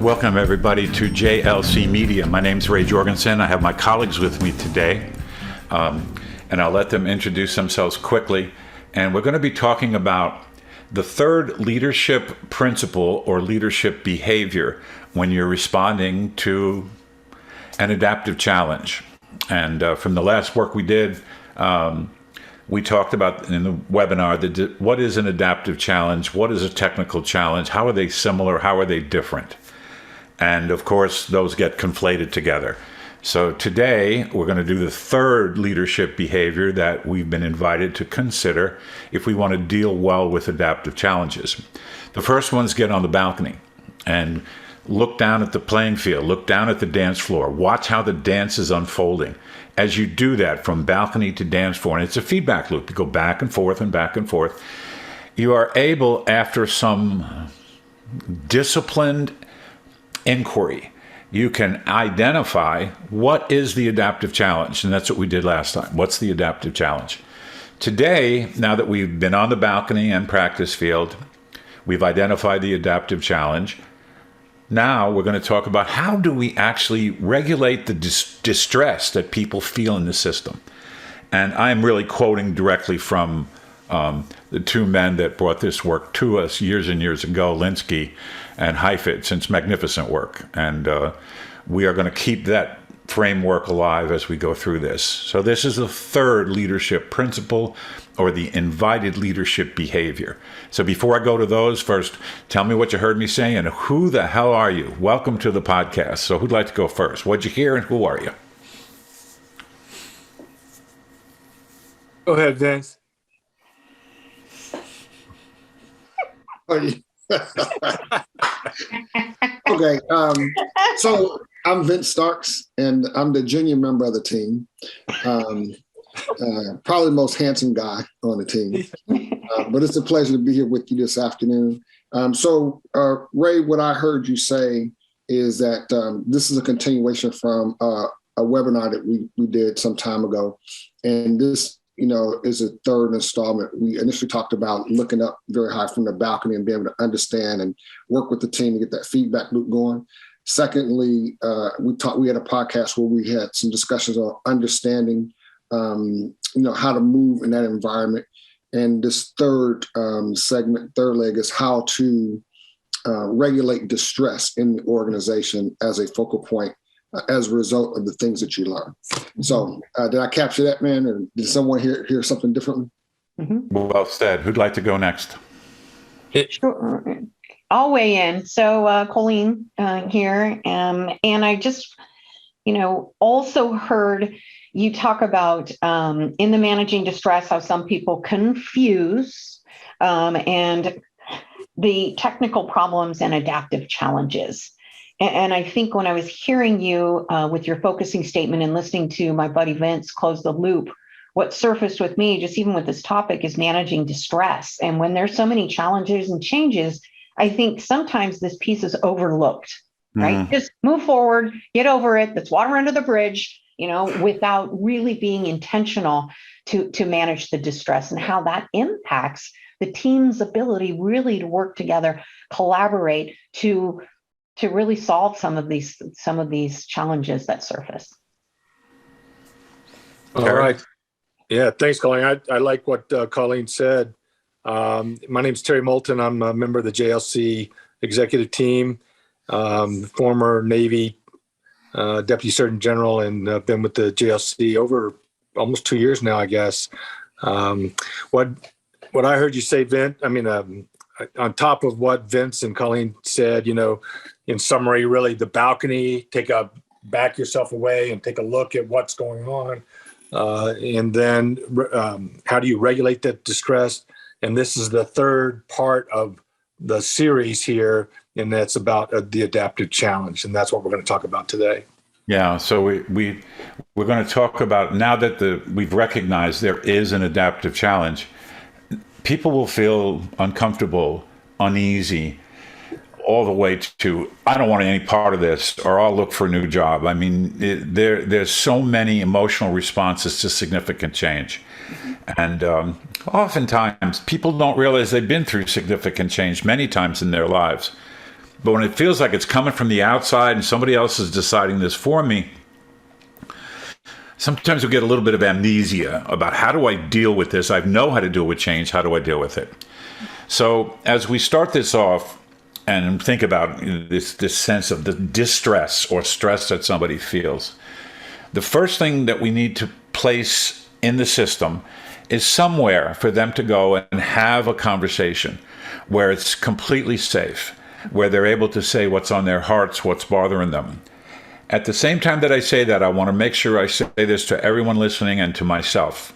Welcome, everybody, to JLC Media. My name's Ray Jorgensen. I have my colleagues with me today, and I'll let them introduce themselves quickly. And we're going to be talking about the third leadership principle or leadership behavior when you're responding to an adaptive challenge. And from the last work we did, we talked about in the webinar, what is an adaptive challenge? What is a technical challenge? How are they similar? How are they different? And of course, those get conflated together. So today, we're going to do the third leadership behavior that we've been invited to consider if we want to deal well with adaptive challenges. The first one is get on the balcony and look down at the playing field, look down at the dance floor, watch how the dance is unfolding. As you do that from balcony to dance floor, and it's a feedback loop, you go back and forth and back and forth, you are able, after some disciplined inquiry, you can identify what is the adaptive challenge. And that's what we did last time. What's the adaptive challenge? Today, now that we've been on the balcony and practice field, we've identified the adaptive challenge. Now we're going to talk about how do we actually regulate the distress that people feel in the system. And I'm really quoting directly from the two men that brought this work to us years and years ago, Linsky and Heifetz. It's magnificent work. And we are going to keep that framework alive as we go through this. So this is the third leadership principle, or the invited leadership behavior. So before I go to those, first, tell me what you heard me say and who the hell are you? Welcome to the podcast. So who'd like to go first? What'd you hear and who are you? Go ahead, Vince. Okay, so I'm Vince Starks, and I'm the junior member of the team. Probably the most handsome guy on the team. But it's a pleasure to be here with you this afternoon. Ray, what I heard you say is that this is a continuation from a webinar that we did some time ago. And this, is a third installment. We initially talked about looking up very high from the balcony and being able to understand and work with the team to get that feedback loop going. Secondly, we had a podcast where we had some discussions on understanding, how to move in that environment. And this third leg is how to regulate distress in the organization as a focal point as a result of the things that you learn. So did I capture that, man? Or did someone hear something differently? Mm-hmm. Well said. Who'd like to go next? Sure. I'll weigh in. So Colleen here. And I just, also heard you talk about in the managing distress, how some people confuse and the technical problems and adaptive challenges. And I think when I was hearing you with your focusing statement and listening to my buddy Vince close the loop, what surfaced with me, just even with this topic, is managing distress. And when there's so many challenges and changes, I think sometimes this piece is overlooked, right? Just move forward, get over it. That's water under the bridge, without really being intentional to manage the distress and how that impacts the team's ability really to work together, collaborate to really solve some of these challenges that surface. All right. Yeah, thanks, Colleen. I like what Colleen said. My name's Terry Moulton. I'm a member of the JLC executive team, former Navy Deputy Surgeon General, and been with the JLC over almost 2 years now, I guess. What I heard you say, Vince, on top of what Vince and Colleen said, in summary, really the balcony, back yourself away and take a look at what's going on. And then how do you regulate that distress? And this is the third part of the series here, and that's about the adaptive challenge. And that's what we're going to talk about today. Yeah, so we're going to talk about, now that we've recognized there is an adaptive challenge, people will feel uncomfortable, uneasy, all the way to, I don't want any part of this, or I'll look for a new job. There's so many emotional responses to significant change. And oftentimes people don't realize they've been through significant change many times in their lives. But when it feels like it's coming from the outside and somebody else is deciding this for me, sometimes we get a little bit of amnesia about how do I deal with this? I know how to deal with change. How do I deal with it? So as we start this off and think about this sense of the distress or stress that somebody feels, the first thing that we need to place in the system is somewhere for them to go and have a conversation where it's completely safe, where they're able to say what's on their hearts, what's bothering them. At the same time that I say that, I want to make sure I say this to everyone listening and to myself.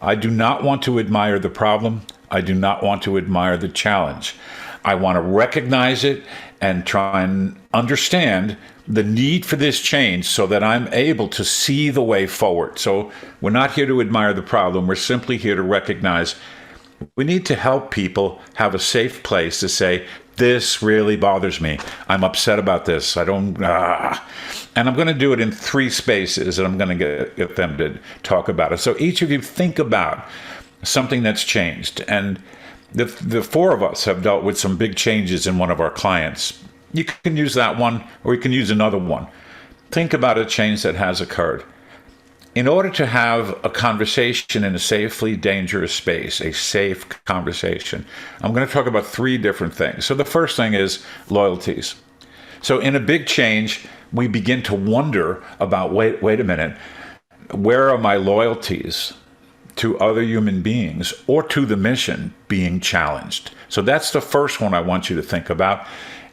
I do not want to admire the problem. I do not want to admire the challenge. I want to recognize it and try and understand the need for this change so that I'm able to see the way forward. So we're not here to admire the problem. We're simply here to recognize we need to help people have a safe place to say, this really bothers me. I'm upset about this. I don't, And I'm going to do it in 3 spaces, and I'm going to get them to talk about it. So each of you think about something that's changed. And the 4 of us have dealt with some big changes in one of our clients. You can use that one, or you can use another one. Think about a change that has occurred. In order to have a conversation in a safely dangerous space, a safe conversation, I'm going to talk about 3 different things. So the first thing is loyalties. So in a big change, we begin to wonder about, wait a minute, where are my loyalties to other human beings or to the mission being challenged? So that's the first one I want you to think about.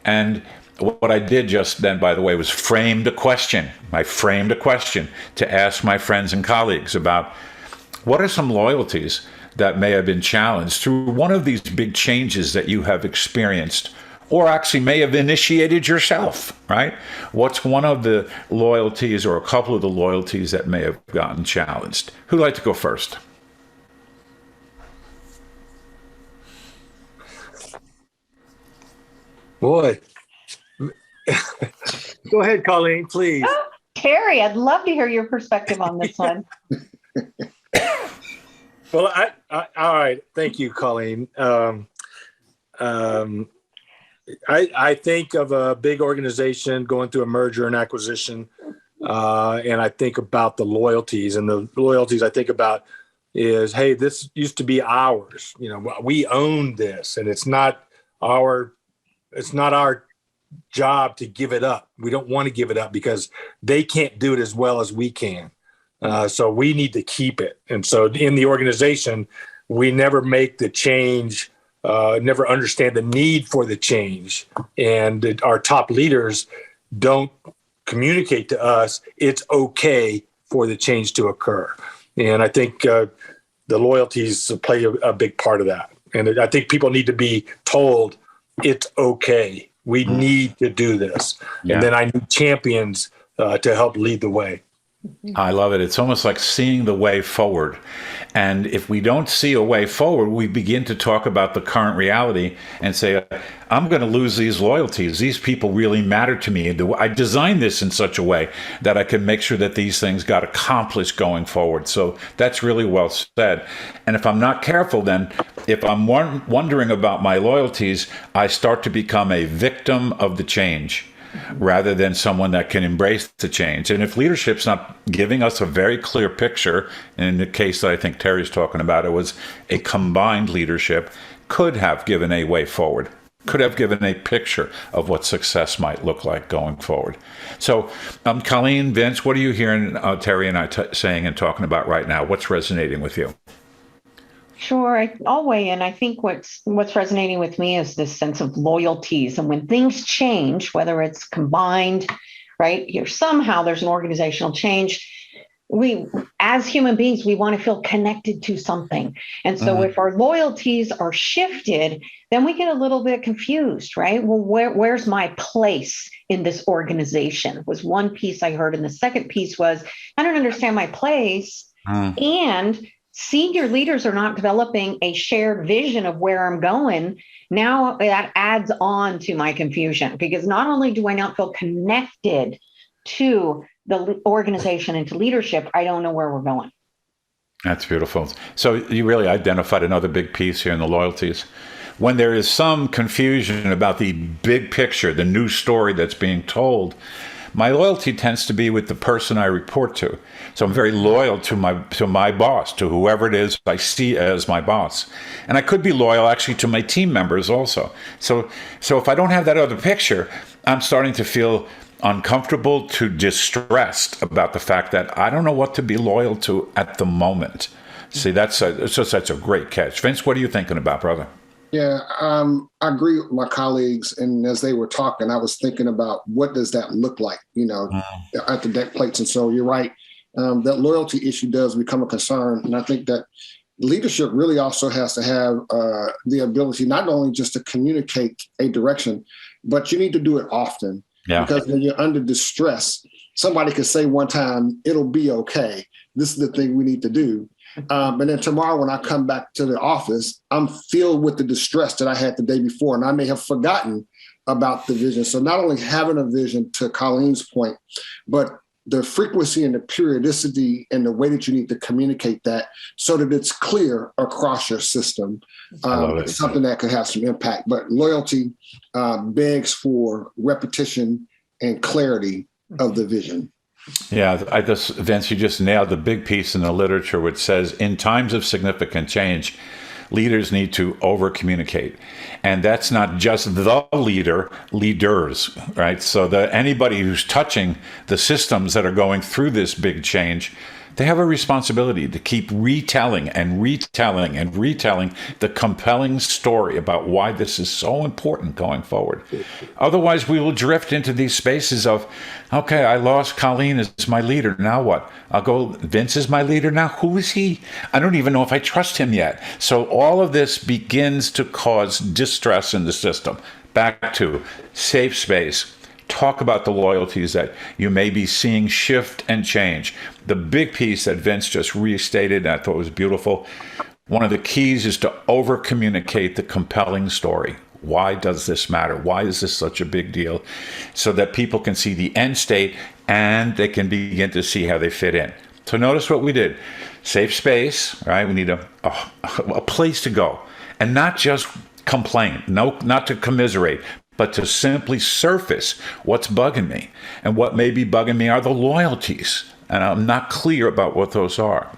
And what I did just then, by the way, was framed a question. I framed a question to ask my friends and colleagues about what are some loyalties that may have been challenged through one of these big changes that you have experienced or actually may have initiated yourself, right? What's one of the loyalties or a couple of the loyalties that may have gotten challenged? Who'd like to go first? Boy. Go ahead, Colleen, please. Oh, Terry, I'd love to hear your perspective on this one. Well, all right. Thank you, Colleen. I think of a big organization going through a merger and acquisition, and I think about the loyalties. And the loyalties I think about is, hey, this used to be ours. You know, we own this, and it's not our job to give it up. We don't want to give it up because they can't do it as well as we can. So we need to keep it. And so in the organization, we never make the change, never understand the need for the change. And our top leaders don't communicate to us it's okay for the change to occur. And I think the loyalties play a big part of that. And I think people need to be told it's okay. We need to do this. Yeah. And then I need champions to help lead the way. I love it. It's almost like seeing the way forward. And if we don't see a way forward, we begin to talk about the current reality and say, I'm going to lose these loyalties. These people really matter to me. I designed this in such a way that I can make sure that these things got accomplished going forward. So that's really well said. And if I'm not careful, then if I'm wondering about my loyalties, I start to become a victim of the change rather than someone that can embrace the change. And if leadership's not giving us a very clear picture, and in the case that I think Terry's talking about, it was a combined leadership, could have given a way forward, could have given a picture of what success might look like going forward. So, Colleen, Vince, what are you hearing Terry and I saying and talking about right now? What's resonating with you? Sure, I'll weigh in. I think what's resonating with me is this sense of loyalties. And when things change, whether it's combined, right, somehow there's an organizational change. We, as human beings, we want to feel connected to something. And so if our loyalties are shifted, then we get a little bit confused, right? Well, where's my place in this organization was one piece I heard. And the second piece was, I don't understand my place. And senior leaders are not developing a shared vision of where I'm going. Now that adds on to my confusion, because not only do I not feel connected to the organization and to leadership, I don't know where we're going. That's beautiful. So you really identified another big piece here in the loyalties. when there is some confusion about the big picture, the new story that's being told, my loyalty tends to be with the person I report to. So I'm very loyal to my boss, to whoever it is I see as my boss. And I could be loyal actually to my team members also. So if I don't have that other picture, I'm starting to feel uncomfortable to distressed about the fact that I don't know what to be loyal to at the moment. See, that's a great catch. Vince, what are you thinking about, brother? Yeah, I agree with my colleagues. And as they were talking, I was thinking about what does that look like, at the deck plates. And so you're right, that loyalty issue does become a concern. And I think that leadership really also has to have the ability not only just to communicate a direction, but you need to do it often. Yeah. Because when you're under distress, somebody could say one time, it'll be okay. This is the thing we need to do. And then tomorrow when I come back to the office, I'm filled with the distress that I had the day before, and I may have forgotten about the vision. So not only having a vision, to Colleen's point, but the frequency and the periodicity and the way that you need to communicate that so that it's clear across your system. It's something that could have some impact. But loyalty begs for repetition and clarity of the vision. Yeah, Vince, you just nailed the big piece in the literature which says in times of significant change, leaders need to over-communicate. And that's not just the leaders, right? So that anybody who's touching the systems that are going through this big change, they have a responsibility to keep retelling and retelling and retelling the compelling story about why this is so important going forward. Otherwise, we will drift into these spaces of, okay, I lost Colleen as my leader. Now what? I'll go, Vince is my leader now. Who is he? I don't even know if I trust him yet. So all of this begins to cause distress in the system. Back to safe space. Talk about the loyalties that you may be seeing shift and change. The big piece that Vince just restated, I thought was beautiful. One of the keys is to over-communicate the compelling story. Why does this matter? Why is this such a big deal? So that people can see the end state and they can begin to see how they fit in. So notice what we did. Safe space, right? We need a place to go. And not just complain, not to commiserate, but to simply surface what's bugging me. And what may be bugging me are the loyalties. And I'm not clear about what those are.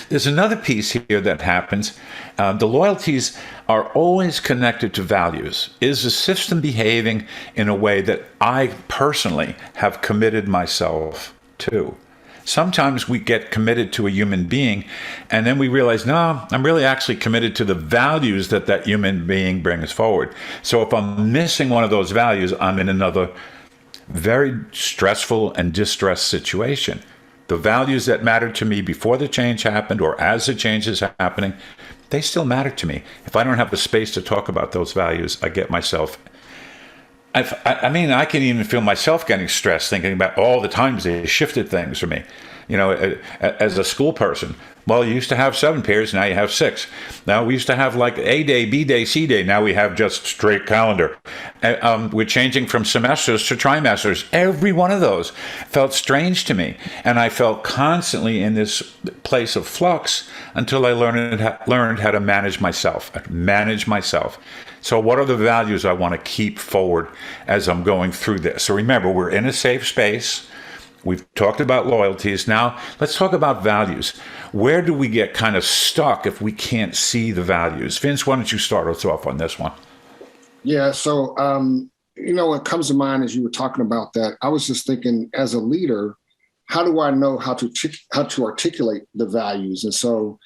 There's another piece here that happens. The loyalties are always connected to values. Is the system behaving in a way that I personally have committed myself to? Sometimes we get committed to a human being, and then we realize, no, I'm really actually committed to the values that that human being brings forward. So if I'm missing one of those values, I'm in another very stressful and distressed situation. The values that mattered to me before the change happened or as the change is happening, they still matter to me. If I don't have the space to talk about those values, I get myself I can even feel myself getting stressed thinking about all the times they shifted things for me. As a school person, well, you used to have 7 periods, now you have 6. Now we used to have like A day, B day, C day. Now we have just straight calendar. We're changing from semesters to trimesters. Every one of those felt strange to me. And I felt constantly in this place of flux until I learned how to manage myself. So what are the values I want to keep forward as I'm going through this? So remember, we're in a safe space. We've talked about loyalties. Now, let's talk about values. Where do we get kind of stuck if we can't see the values? Vince, why don't you start us off on this one? Yeah, so, what comes to mind as you were talking about that, I was just thinking as a leader, how do I know how to articulate the values? And so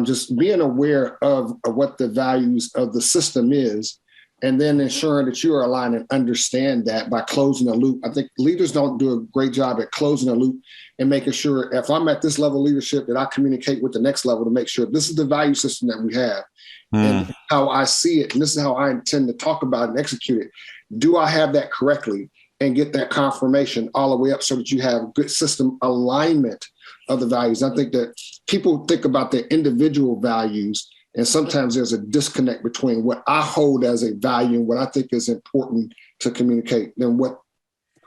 just being aware of what the values of the system is, and then ensuring that you are aligned and understand that by closing the loop. I think leaders don't do a great job at closing the loop and making sure if I'm at this level of leadership that I communicate with the next level to make sure this is the value system that we have and how I see it. And this is how I intend to talk about and execute it. Do I have that correctly and get that confirmation all the way up so that you have good system alignment of the values? I think that people think about their individual values, and sometimes there's a disconnect between what I hold as a value and what I think is important to communicate than what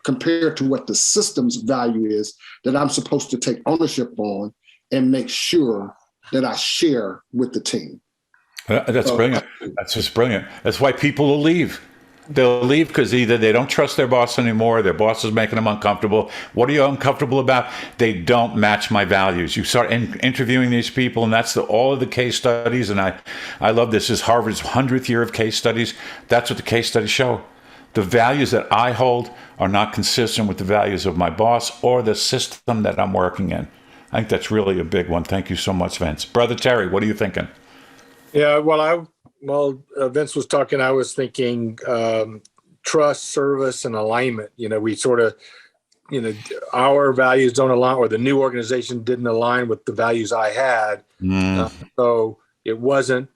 compared to what the system's value is that I'm supposed to take ownership on and make sure that I share with the team. That's So, brilliant. That's just brilliant. That's why people will leave. They'll leave because either they don't trust their boss anymore, their boss is making them uncomfortable. What are you uncomfortable about? They don't match my values. You start interviewing these people, and that's all of the case studies. And I love this. This is Harvard's 100th year of case studies. That's what the case studies show. The values that I hold are not consistent with the values of my boss or the system that I'm working in. I think that's really a big one. Thank you so much, Vince. Brother Terry, what are you thinking? Yeah, while Vince was talking, I was thinking trust, service, and alignment. We sort of, our values don't align, or the new organization didn't align with the values I had. So it wasn't,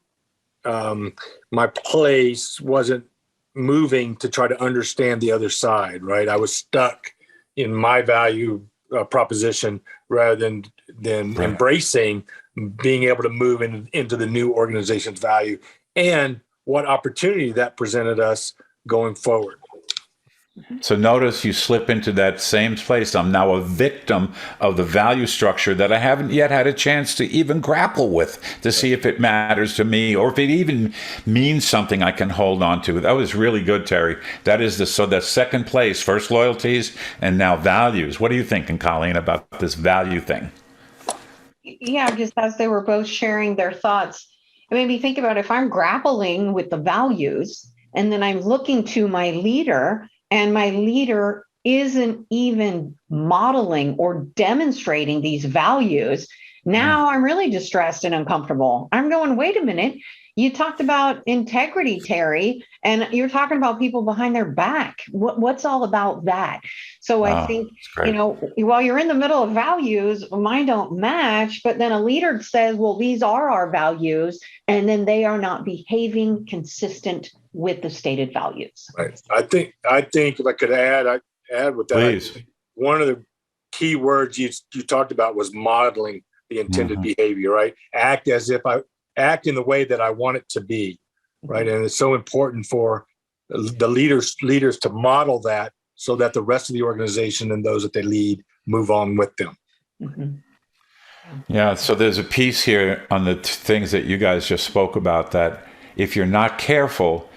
my place wasn't moving to try to understand the other side, right? I was stuck in my value proposition rather than Right. embracing being able to move into the new organization's value and what opportunity that presented us going forward. So notice you slip into that same place. I'm now a victim of the value structure that I haven't yet had a chance to even grapple with to see if it matters to me or if it even means something I can hold on to. That was really good, Terry. That is the second place, first loyalties and now values. What are you thinking, Colleen, about this value thing? Yeah, just as they were both sharing their thoughts, it made me think about if I'm grappling with the values and then I'm looking to my leader and my leader isn't even modeling or demonstrating these values, now I'm really distressed and uncomfortable. I'm going, wait a minute. You talked about integrity, Terry, and you're talking about people behind their back. What's all about that? So I think, while you're in the middle of values, mine don't match, but then a leader says, well, these are our values, and then they are not behaving consistent with the stated values. Right. I think if I could add with that, Please. One of the key words you talked about was modeling the intended behavior, right? Act in the way that I want it to be, right? And it's so important for the leaders to model that so that the rest of the organization and those that they lead move on with them. Mm-hmm. Yeah, so there's a piece here on the things that you guys just spoke about that if you're not careful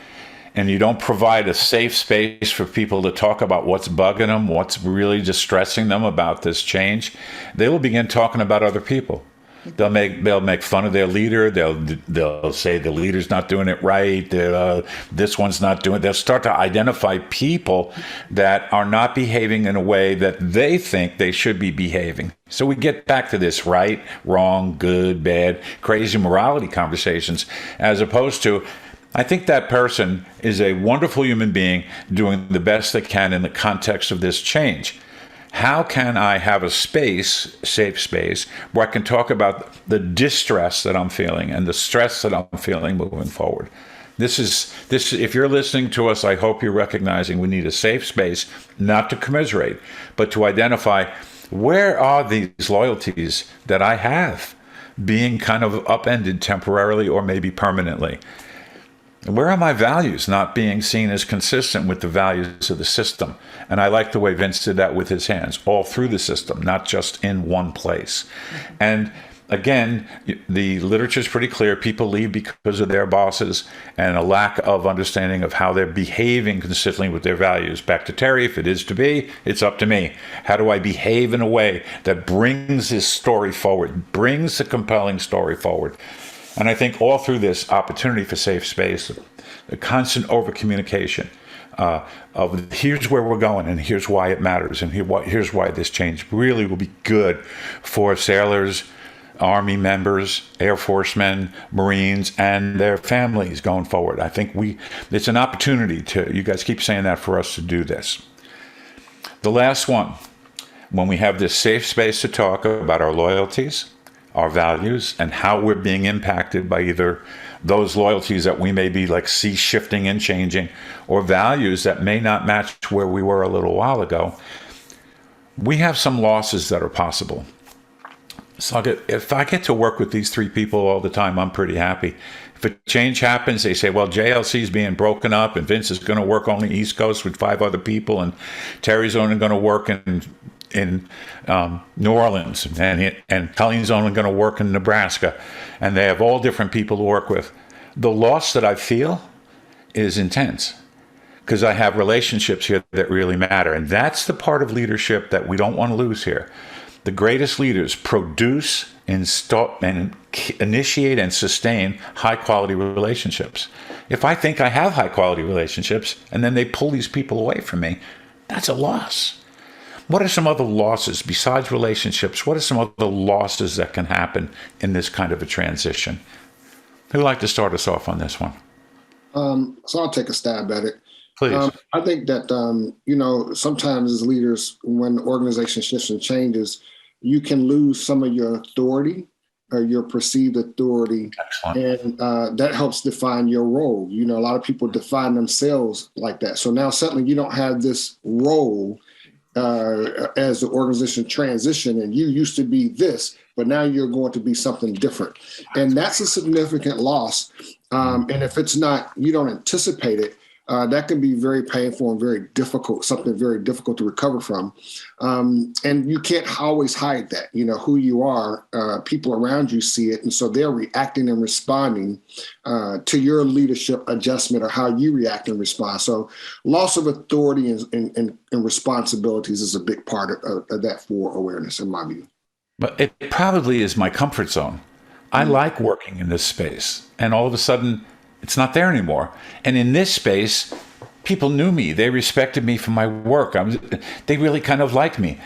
and you don't provide a safe space for people to talk about what's bugging them, what's really distressing them about this change, they will begin talking about other people. They'll make fun of their leader. They'll say the leader's not doing it right. This one's not doing it. They'll start to identify people that are not behaving in a way that they think they should be behaving. So we get back to this right, wrong, good, bad, crazy morality conversations, as opposed to, I think that person is a wonderful human being doing the best they can in the context of this change. How can I have a space, safe space, where I can talk about the distress that I'm feeling and the stress that I'm feeling moving forward? This. If you're listening to us, I hope you're recognizing we need a safe space, not to commiserate, but to identify where are these loyalties that I have being kind of upended temporarily or maybe permanently. Where are my values not being seen as consistent with the values of the system? And I like the way Vince did that with his hands, all through the system, not just in one place. And again, the literature is pretty clear. People leave because of their bosses and a lack of understanding of how they're behaving consistently with their values. Back to Terry, if it is to be, it's up to me. How do I behave in a way that brings this story forward, brings the compelling story forward? And I think all through this opportunity for safe space, the constant over-communication of here's where we're going and here's why it matters and here's why this change really will be good for sailors, Army members, Air Force men, Marines, and their families going forward. I think it's an opportunity you guys keep saying that, for us to do this. The last one, when we have this safe space to talk about our loyalties, our values, and how we're being impacted by either those loyalties that we may be shifting and changing, or values that may not match where we were a little while ago, we have some losses that are possible. So if I get to work with these three people all the time, I'm pretty happy. If a change happens, they say, well, JLC is being broken up and Vince is going to work on the East Coast with 5 other people and Terry's only going to work in New Orleans, and Colleen's only going to work in Nebraska, and they have all different people to work with. the loss that I feel is intense because I have relationships here that really matter. And that's the part of leadership that we don't want to lose here. The greatest leaders produce, install, and initiate and sustain high-quality relationships. If I think I have high-quality relationships and then they pull these people away from me, that's a loss. What are some other losses besides relationships? What are some other losses that can happen in this kind of a transition? Who'd like to start us off on this one? So I'll take a stab at it. Please. I think that, sometimes as leaders, when the organization shifts and changes, you can lose some of your authority or your perceived authority. Excellent. And that helps define your role. A lot of people define themselves like that. So now suddenly you don't have this role as the organization transition, and you used to be this, but now you're going to be something different. And that's a significant loss. And if it's not, you don't anticipate it, that can be very painful and very difficult, something very difficult to recover from. And you can't always hide that, who you are, people around you see it. And so they're reacting and responding to your leadership adjustment or how you react and respond. So loss of authority and responsibilities is a big part of that for awareness, in my view. But it probably is my comfort zone. I like working in this space, and all of a sudden it's not there anymore. And in this space, people knew me. They respected me for my work. They really kind of liked me.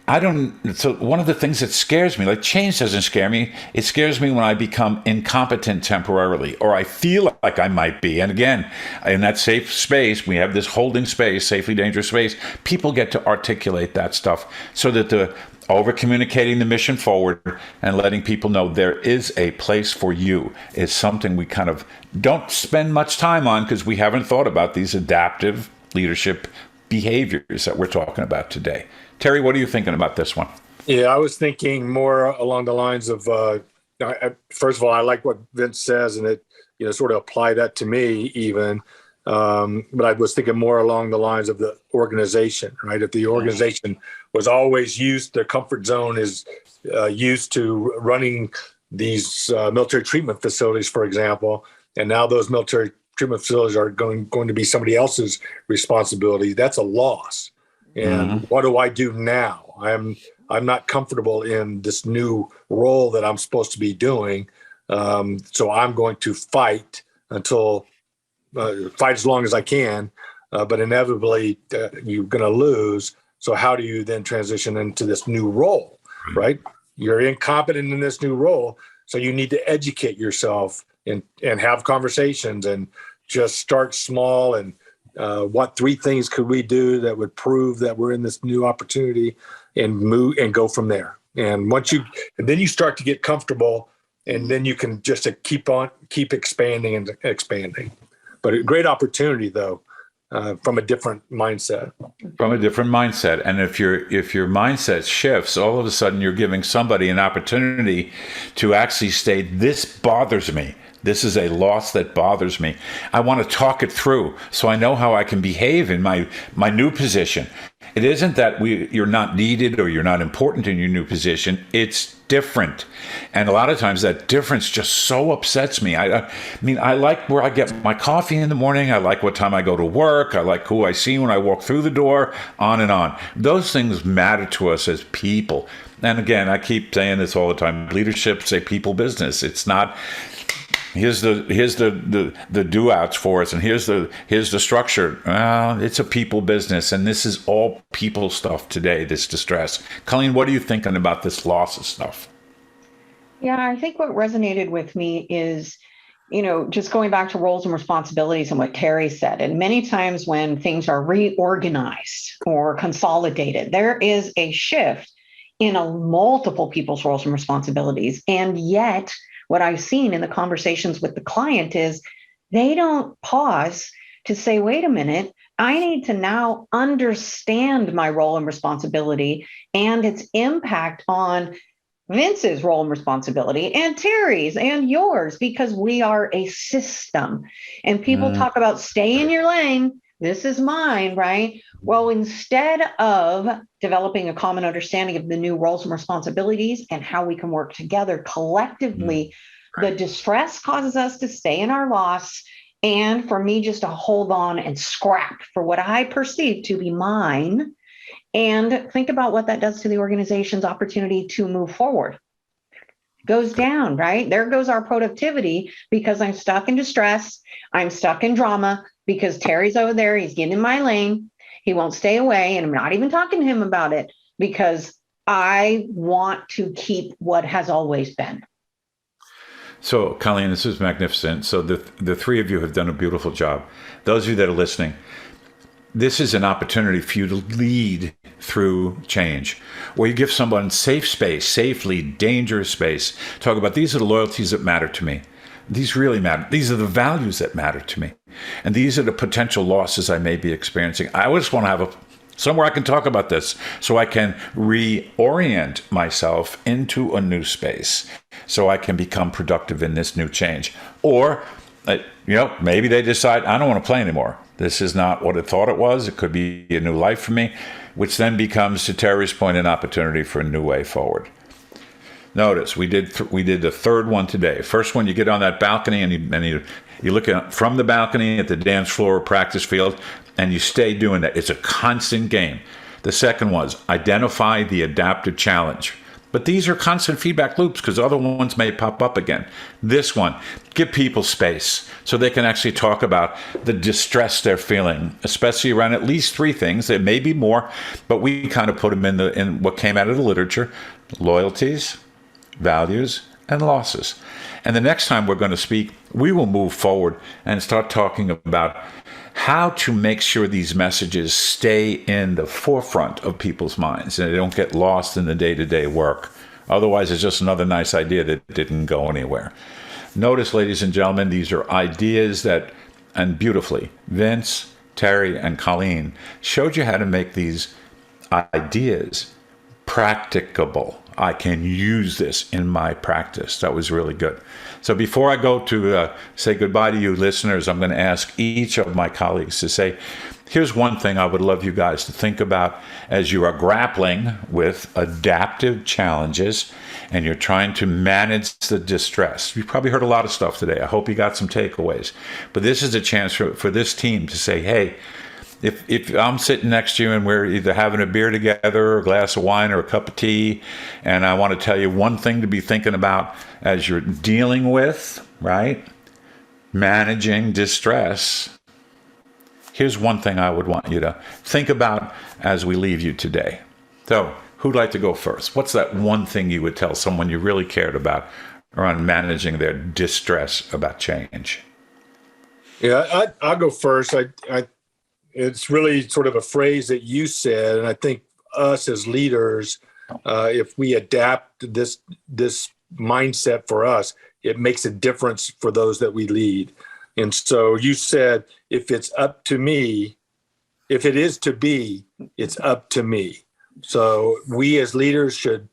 So one of the things that scares me, like change doesn't scare me. It scares me when I become incompetent temporarily, or I feel like I might be. And again, in that safe space, we have this holding space, safely dangerous space. People get to articulate that stuff so that the over-communicating the mission forward and letting people know there is a place for you is something we kind of don't spend much time on because we haven't thought about these adaptive leadership behaviors that we're talking about today. Terry, what are you thinking about this one? Yeah, I was thinking more along the lines of, first of all, I like what Vince says, and it, sort of apply that to me even. But I was thinking more along the lines of the organization, right? If the organization was always their comfort zone is used to running these military treatment facilities, for example, and now those military treatment facilities are going to be somebody else's responsibility, that's a loss. And what do I do now? I'm not comfortable in this new role that I'm supposed to be doing. So I'm going to fight as long as I can, but inevitably you're going to lose. So how do you then transition into this new role, right? You're incompetent in this new role. So you need to educate yourself and have conversations and just start small. And what 3 things could we do that would prove that we're in this new opportunity, and move and go from there. And then you start to get comfortable, and then you can just keep expanding and expanding. But a great opportunity, though, from a different mindset. From a different mindset. And if your mindset shifts, all of a sudden you're giving somebody an opportunity to actually state, this bothers me. This is a loss that bothers me. I want to talk it through so I know how I can behave in my new position. It isn't that you're not needed or you're not important in your new position. It's different. And a lot of times that difference just so upsets me. I mean, I like where I get my coffee in the morning. I like what time I go to work. I like who I see when I walk through the door, on and on. Those things matter to us as people. And again, I keep saying this all the time. Leadership's a people business. It's not, here's the do-outs for us, and here's the structure. It's a people business, and this is all people stuff today, this distress. Colleen, what are you thinking about this loss of stuff? Yeah, I think what resonated with me is, just going back to roles and responsibilities and what Terry said. And many times when things are reorganized or consolidated, there is a shift in multiple people's roles and responsibilities. And yet, what I've seen in the conversations with the client is they don't pause to say, wait a minute, I need to now understand my role and responsibility and its impact on Vince's role and responsibility and Terry's and yours, because we are a system. And people talk about stay in your lane. This is mine, right? Well, instead of developing a common understanding of the new roles and responsibilities and how we can work together collectively The distress causes us to stay in our loss, and for me just to hold on and scrap for what I perceive to be mine. And think about what that does to the organization's opportunity to move forward. Goes down, right? There goes our productivity because I'm stuck in distress. I'm stuck in drama because Terry's over there. He's getting in my lane. He won't stay away. And I'm not even talking to him about it because I want to keep what has always been. So, Colleen, this is magnificent. So the three of you have done a beautiful job. Those of you that are listening, this is an opportunity for you to lead through change, where you give someone safe space, safely, dangerous space. Talk about, these are the loyalties that matter to me. These really matter. These are the values that matter to me. And these are the potential losses I may be experiencing. I just want to have somewhere I can talk about this so I can reorient myself into a new space so I can become productive in this new change. Or, maybe they decide, I don't want to play anymore. This is not what I thought it was. It could be a new life for me, which then becomes, to Terry's point, an opportunity for a new way forward. Notice we did the third one today. First one, you get on that balcony and you look at from the balcony at the dance floor or practice field, and you stay doing that. It's a constant game. The second was identify the adaptive challenge. But these are constant feedback loops because other ones may pop up again. This one, give people space so they can actually talk about the distress they're feeling, especially around at least three things. There may be more, but we kind of put them in what came out of the literature: loyalties, values, and losses. And the next time we're going to speak, we will move forward and start talking about how to make sure these messages stay in the forefront of people's minds and they don't get lost in the day-to-day work. Otherwise, it's just another nice idea that didn't go anywhere. Notice, ladies and gentlemen, these are ideas that, and beautifully, Vince, Terry, and Colleen showed you how to make these ideas practicable. I can use this in my practice. That was really good. So before I go to say goodbye to you listeners, I'm going to ask each of my colleagues to say, here's one thing I would love you guys to think about as you are grappling with adaptive challenges and you're trying to manage the distress. You've probably heard a lot of stuff today. I hope you got some takeaways. But this is a chance for this team to say, hey, if I'm sitting next to you and we're either having a beer together or a glass of wine or a cup of tea, and I want to tell you one thing to be thinking about as you're dealing with, right, managing distress, here's one thing I would want you to think about as we leave you today. So who'd like to go first? What's that one thing you would tell someone you really cared about around managing their distress about change? Yeah, I'll go first. It's really sort of a phrase that you said, and I think us as leaders, if we adapt this mindset for us, it makes a difference for those that we lead. And so you said, if it's up to me, if it is to be, it's up to me. So we as leaders should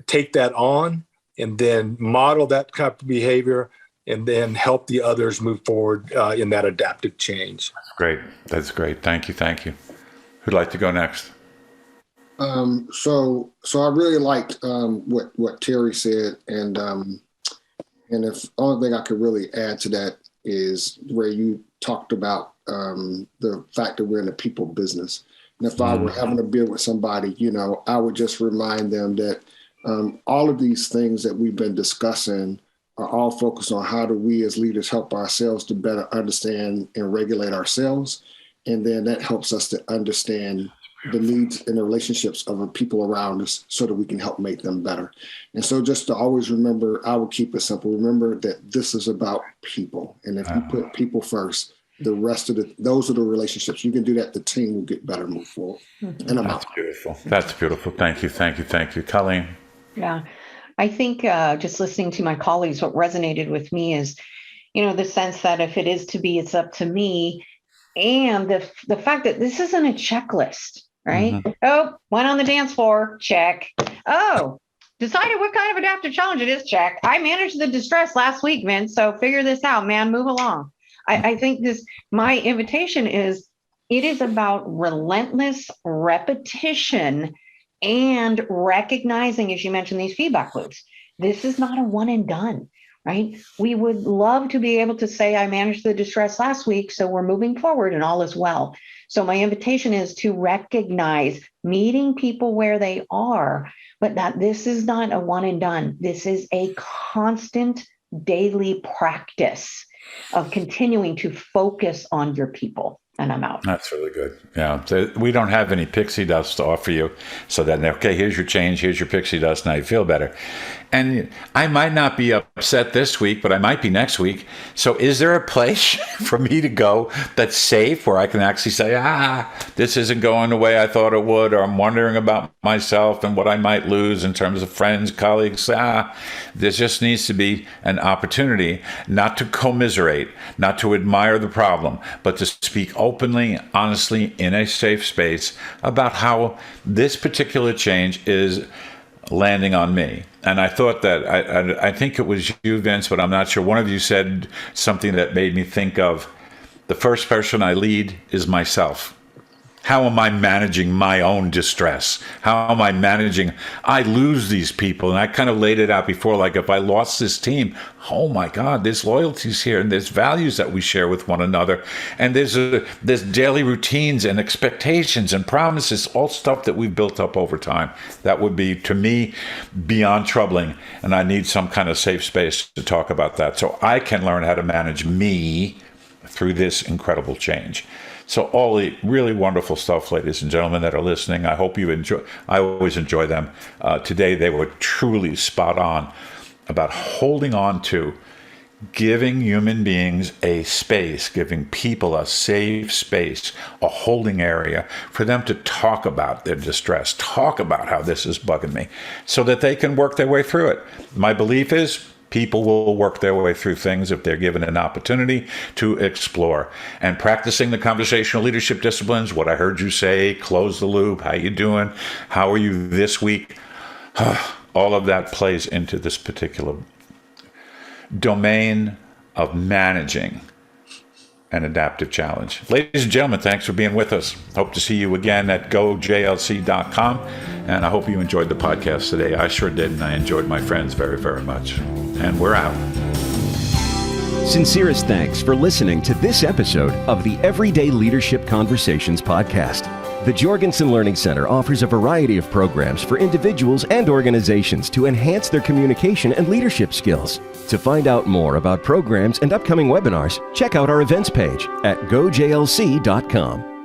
take that on and then model that type of behavior and then help the others move forward in that adaptive change. Great. That's great. Thank you. Thank you. Who'd like to go next? So I really liked what Terry said, and if only thing I could really add to that is where you talked about the fact that we're in a people business. And if I were having a beer with somebody, I would just remind them that all of these things that we've been discussing are all focused on how do we as leaders help ourselves to better understand and regulate ourselves. And then that helps us to understand the needs and the relationships of the people around us so that we can help make them better. And so just to always remember, I will keep it simple. Remember that this is about people. And if you put people first, the rest of those are the relationships. You can do that, the team will get better, move forward. And I'm out. Beautiful. That's beautiful. Thank you. Thank you. Thank you. Colleen. Yeah. I think just listening to my colleagues, what resonated with me is, the sense that if it is to be, it's up to me. And the fact that this isn't a checklist, right? Mm-hmm. Oh, went on the dance floor, check. Oh, decided what kind of adaptive challenge it is, check. I managed the distress last week, Vince, so figure this out, man, move along. I think my invitation is, it is about relentless repetition and recognizing, as you mentioned, these feedback loops. This is not a one and done. right? We would love to be able to say, I managed the distress last week, so we're moving forward and all is well. So my invitation is to recognize meeting people where they are, but that this is not a one and done. This is a constant daily practice of continuing to focus on your people. And I'm out. That's really good. Yeah. So we don't have any pixie dust to offer you. So that, okay, here's your change, here's your pixie dust, now you feel better. And I might not be upset this week, but I might be next week. So is there a place for me to go that's safe where I can actually say, this isn't going the way I thought it would, or I'm wondering about myself and what I might lose in terms of friends, colleagues. There just needs to be an opportunity not to commiserate, not to admire the problem, but to speak openly, honestly, in a safe space about how this particular change is landing on me. And I thought that, I think it was you, Vince, but I'm not sure. One of you said something that made me think of the first person I lead is myself. How am I managing my own distress? How am I managing? I lose these people. And I kind of laid it out before, like if I lost this team, oh my God, there's loyalties here and there's values that we share with one another. And there's daily routines and expectations and promises, all stuff that we've built up over time. That would be, to me, beyond troubling. And I need some kind of safe space to talk about that so I can learn how to manage me through this incredible change. So all the really wonderful stuff, ladies and gentlemen that are listening, I hope you enjoy. I always enjoy them. Today they were truly spot on about holding on to giving human beings a space, giving people a safe space, a holding area for them to talk about their distress, talk about how this is bugging me, so that they can work their way through it. My belief is people will work their way through things if they're given an opportunity to explore. And practicing the conversational leadership disciplines, what I heard you say, close the loop, how you doing, how are you this week, all of that plays into this particular domain of managing an adaptive challenge. Ladies and gentlemen, thanks for being with us. Hope to see you again at gojlc.com. And I hope you enjoyed the podcast today. I sure did, and I enjoyed my friends very, very much. And we're out. Sincerest thanks for listening to this episode of the Everyday Leadership Conversations podcast. The Jorgensen Learning Center offers a variety of programs for individuals and organizations to enhance their communication and leadership skills. To find out more about programs and upcoming webinars, check out our events page at gojlc.com.